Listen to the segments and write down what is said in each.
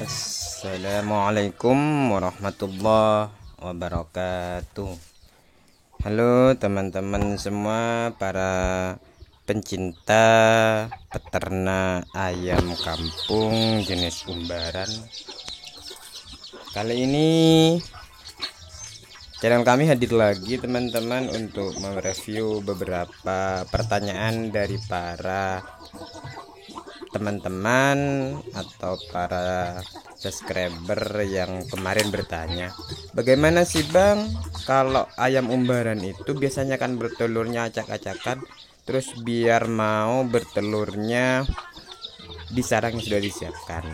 Assalamualaikum warahmatullahi wabarakatuh. Halo teman-teman semua, para pencinta peternak ayam kampung jenis umbaran. Kali ini channel kami hadir lagi teman-teman untuk mereview beberapa pertanyaan dari para teman-teman atau para subscriber yang kemarin bertanya, bagaimana sih Bang kalau ayam umbaran itu biasanya kan bertelurnya acak-acakan, terus biar mau bertelurnya di sarang yang sudah disiapkan.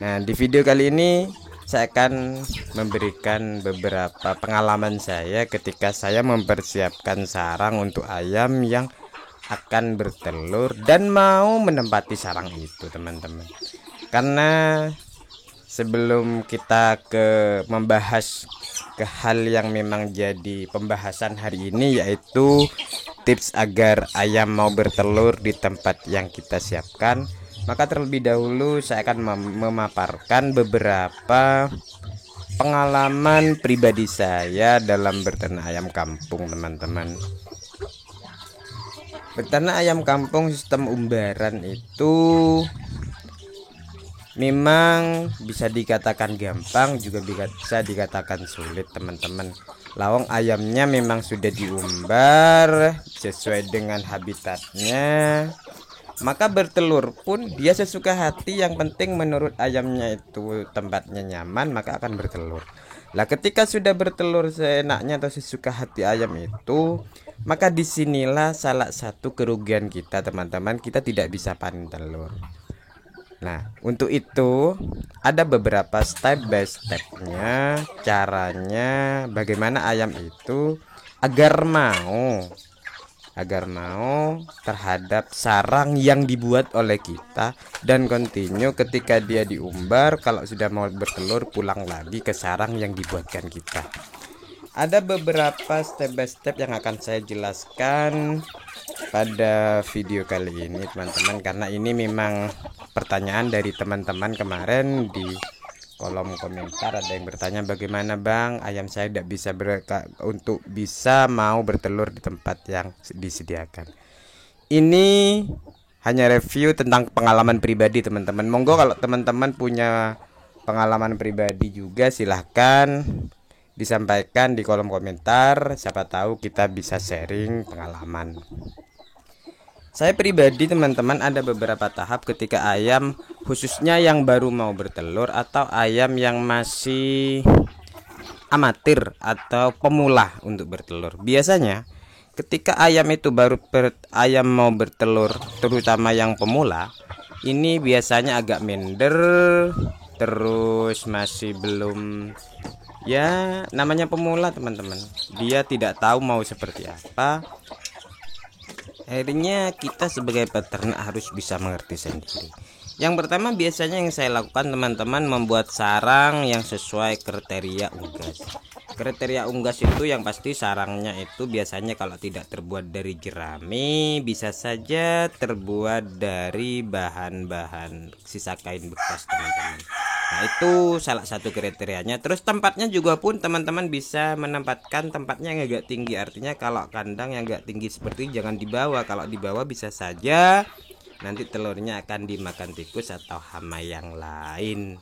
Nah, di video kali ini saya akan memberikan beberapa pengalaman saya ketika saya mempersiapkan sarang untuk ayam yang akan bertelur dan mau menempati sarang itu teman-teman. Karena sebelum kita membahas ke hal yang memang jadi pembahasan hari ini, yaitu tips agar ayam mau bertelur di tempat yang kita siapkan, maka terlebih dahulu saya akan memaparkan beberapa pengalaman pribadi saya dalam berternak ayam kampung teman-teman. Berternak ayam kampung sistem umbaran itu memang bisa dikatakan gampang, juga bisa dikatakan sulit teman-teman. Lawang ayamnya memang sudah diumbar sesuai dengan habitatnya, maka bertelur pun dia sesuka hati. Yang penting menurut ayamnya itu tempatnya nyaman, maka akan bertelur. Lah ketika sudah bertelur seenaknya atau sesuka hati ayam itu, maka disinilah salah satu kerugian kita teman-teman, kita tidak bisa panen telur. Nah, untuk itu ada beberapa step by stepnya, caranya bagaimana ayam itu agar mau terhadap sarang yang dibuat oleh kita, dan continue ketika dia diumbar, kalau sudah mau bertelur pulang lagi ke sarang yang dibuatkan kita. Ada beberapa step by step yang akan saya jelaskan pada video kali ini teman-teman, karena ini memang pertanyaan dari teman-teman kemarin di kolom komentar. Ada yang bertanya, bagaimana Bang ayam saya tidak bisa untuk bisa mau bertelur di tempat yang disediakan. Ini hanya review tentang pengalaman pribadi teman-teman. Monggo kalau teman-teman punya pengalaman pribadi juga silahkan disampaikan di kolom komentar, siapa tahu kita bisa sharing pengalaman. Saya pribadi teman-teman ada beberapa tahap ketika ayam, khususnya yang baru mau bertelur atau ayam yang masih amatir atau pemula untuk bertelur. Biasanya ketika ayam itu ayam mau bertelur, terutama yang pemula, ini biasanya agak minder, terus masih belum, ya namanya pemula teman-teman, dia tidak tahu mau seperti apa. Akhirnya kita sebagai peternak harus bisa mengerti sendiri. Yang pertama biasanya yang saya lakukan teman-teman, membuat sarang yang sesuai kriteria unggas. Kriteria unggas itu yang pasti sarangnya itu biasanya kalau tidak terbuat dari jerami, bisa saja terbuat dari bahan-bahan sisa kain bekas teman-teman. Nah itu salah satu kriterianya. Terus tempatnya juga pun teman-teman bisa menempatkan tempatnya yang agak tinggi. Artinya kalau kandang yang agak tinggi seperti ini jangan dibawa. Kalau dibawa bisa saja nanti telurnya akan dimakan tikus atau hama yang lain.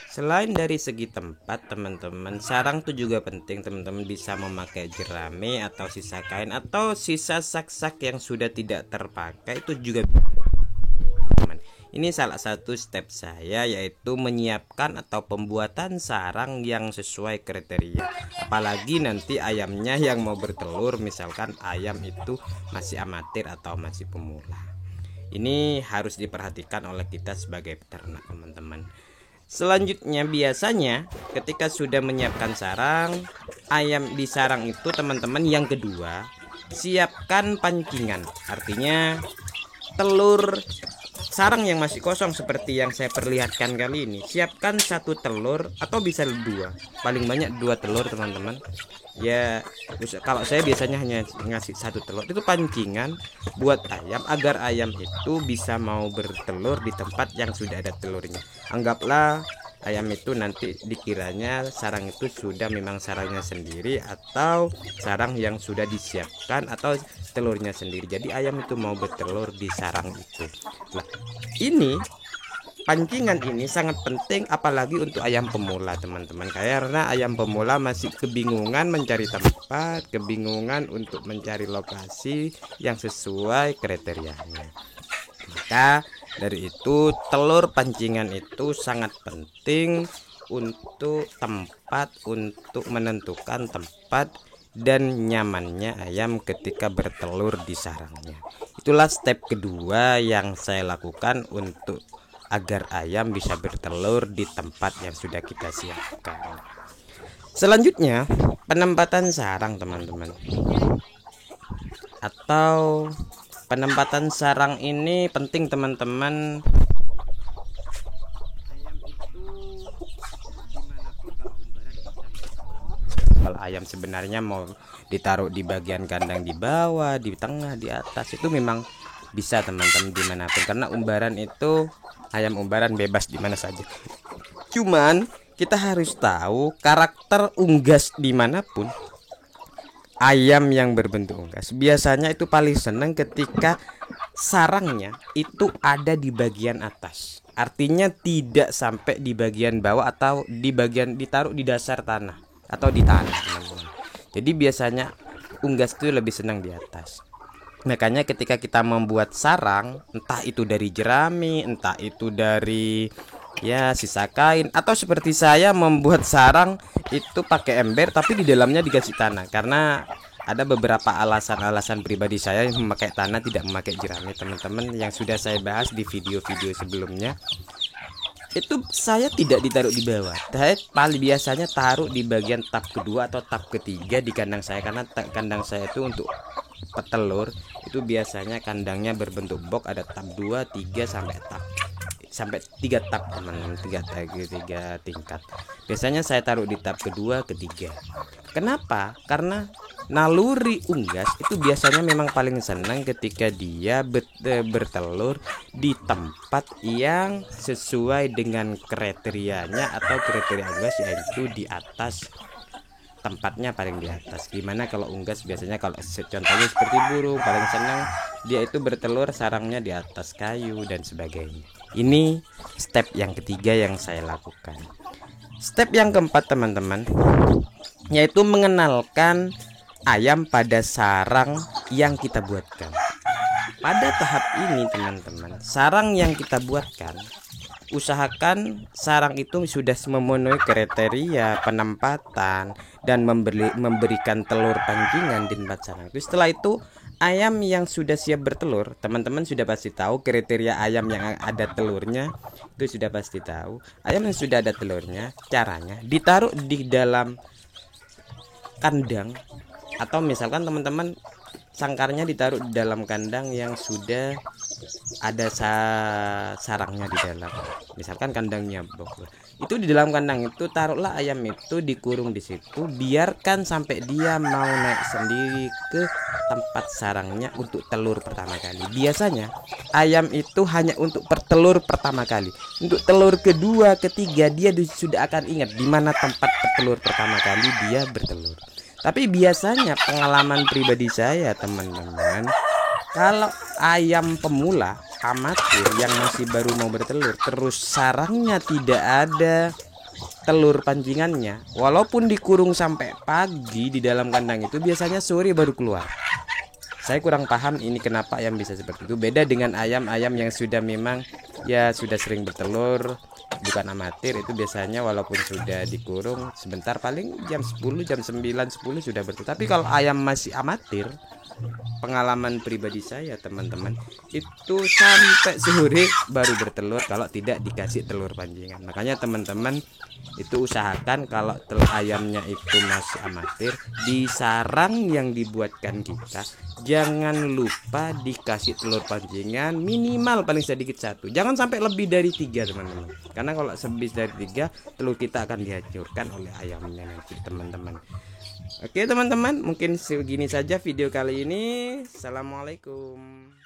Selain dari segi tempat teman-teman, sarang itu juga penting teman-teman bisa memakai jerami atau sisa kain atau sisa sak-sak yang sudah tidak terpakai, itu juga. Ini salah satu step saya, yaitu menyiapkan atau pembuatan sarang yang sesuai kriteria. Apalagi nanti ayamnya yang mau bertelur, misalkan ayam itu masih amatir atau masih pemula. Ini harus diperhatikan oleh kita sebagai peternak teman-teman. Selanjutnya biasanya ketika sudah menyiapkan sarang ayam di sarang itu teman-teman, yang kedua siapkan pancingan. Artinya telur sarang yang masih kosong seperti yang saya perlihatkan kali ini, siapkan 1 telur atau bisa 2, paling banyak 2 telur teman-teman ya. Kalau saya biasanya hanya ngasih 1 telur, itu pancingan buat ayam agar ayam itu bisa mau bertelur di tempat yang sudah ada telurnya. Anggaplah ayam itu nanti dikiranya sarang itu sudah memang sarangnya sendiri atau sarang yang sudah disiapkan atau telurnya sendiri, jadi ayam itu mau bertelur di sarang itu. Nah, ini pancingan ini sangat penting apalagi untuk ayam pemula teman-teman, karena ayam pemula masih kebingungan mencari tempat, kebingungan untuk mencari lokasi yang sesuai kriterianya. Maka dari itu telur pancingan itu sangat penting untuk tempat, untuk menentukan tempat dan nyamannya ayam ketika bertelur di sarangnya. Itulah step kedua yang saya lakukan untuk agar ayam bisa bertelur di tempat yang sudah kita siapkan. Selanjutnya, penempatan sarang teman-teman, atau penempatan sarang ini penting teman-teman. Kalau ayam sebenarnya mau ditaruh di bagian kandang di bawah, di tengah, di atas, itu memang bisa teman-teman dimanapun, karena umbaran itu ayam umbaran bebas di mana saja. Cuman kita harus tahu karakter unggas dimanapun. Ayam yang berbentuk unggas biasanya itu paling senang ketika sarangnya itu ada di bagian atas, artinya tidak sampai di bagian bawah atau di bagian ditaruh di dasar tanah atau di tanah teman-teman. Jadi biasanya unggas itu lebih senang di atas. Makanya ketika kita membuat sarang, entah itu dari jerami, entah itu dari ya sisa kain, atau seperti saya membuat sarang itu pakai ember tapi di dalamnya dikasih tanah, karena ada beberapa alasan-alasan pribadi saya yang memakai tanah, tidak memakai jerami teman-teman, yang sudah saya bahas di video-video sebelumnya. Itu saya tidak ditaruh di bawah, saya paling biasanya taruh di bagian tap kedua atau tap ketiga di kandang saya, karena kandang saya itu untuk petelur itu biasanya kandangnya berbentuk box, ada tap 2, 3 sampai 3 tap teman-teman, 3 tingkat. Biasanya saya taruh di tap kedua, ketiga. Kenapa? Karena naluri unggas itu biasanya memang paling senang ketika dia bertelur di tempat yang sesuai dengan kriterianya atau kriteria unggas, yaitu di atas, tempatnya paling di atas. Gimana kalau unggas biasanya, kalau contohnya seperti burung, paling senang dia itu bertelur sarangnya di atas kayu dan sebagainya. Ini step yang ketiga yang saya lakukan. Step yang keempat teman-teman, yaitu mengenalkan ayam pada sarang yang kita buatkan. Pada tahap ini teman-teman, sarang yang kita buatkan, usahakan sarang itu sudah memenuhi kriteria penempatan dan memberikan telur pancingan di tempat sarang itu. Setelah itu ayam yang sudah siap bertelur, teman-teman sudah pasti tahu kriteria ayam yang ada telurnya, itu sudah pasti tahu. Ayam yang sudah ada telurnya, caranya ditaruh di dalam kandang, atau misalkan teman-teman sangkarnya ditaruh di dalam kandang yang sudah ada sarangnya di dalam. Misalkan kandangnya box, itu di dalam kandang itu taruhlah ayam itu dikurung di situ, biarkan sampai dia mau naik sendiri ke tempat sarangnya untuk telur pertama kali. Biasanya ayam itu hanya untuk pertelur pertama kali. Untuk telur kedua, ketiga dia sudah akan ingat di mana tempat petelur pertama kali dia bertelur. Tapi biasanya pengalaman pribadi saya teman-teman, kalau ayam pemula amatir yang masih baru mau bertelur, terus sarangnya tidak ada telur pancingannya, walaupun dikurung sampai pagi di dalam kandang itu, biasanya sore baru keluar. Saya kurang paham ini kenapa ayam bisa seperti itu. Beda dengan ayam-ayam yang sudah memang ya sudah sering bertelur, bukan amatir, itu biasanya walaupun sudah dikurung sebentar, paling jam 10, jam 9, 10 sudah bertelur. Tapi kalau ayam masih amatir, pengalaman pribadi saya teman-teman, itu sampai sore baru bertelur kalau tidak dikasih telur pancingan. Makanya teman-teman itu usahakan kalau telur ayamnya itu masih amatir, di sarang yang dibuatkan kita jangan lupa dikasih telur pancingan minimal paling sedikit 1, jangan sampai lebih dari 3 teman-teman, karena kalau lebih dari 3 telur kita akan dihancurkan oleh ayamnya nanti teman-teman. Oke teman-teman, mungkin segini saja video kali ini. Assalamualaikum.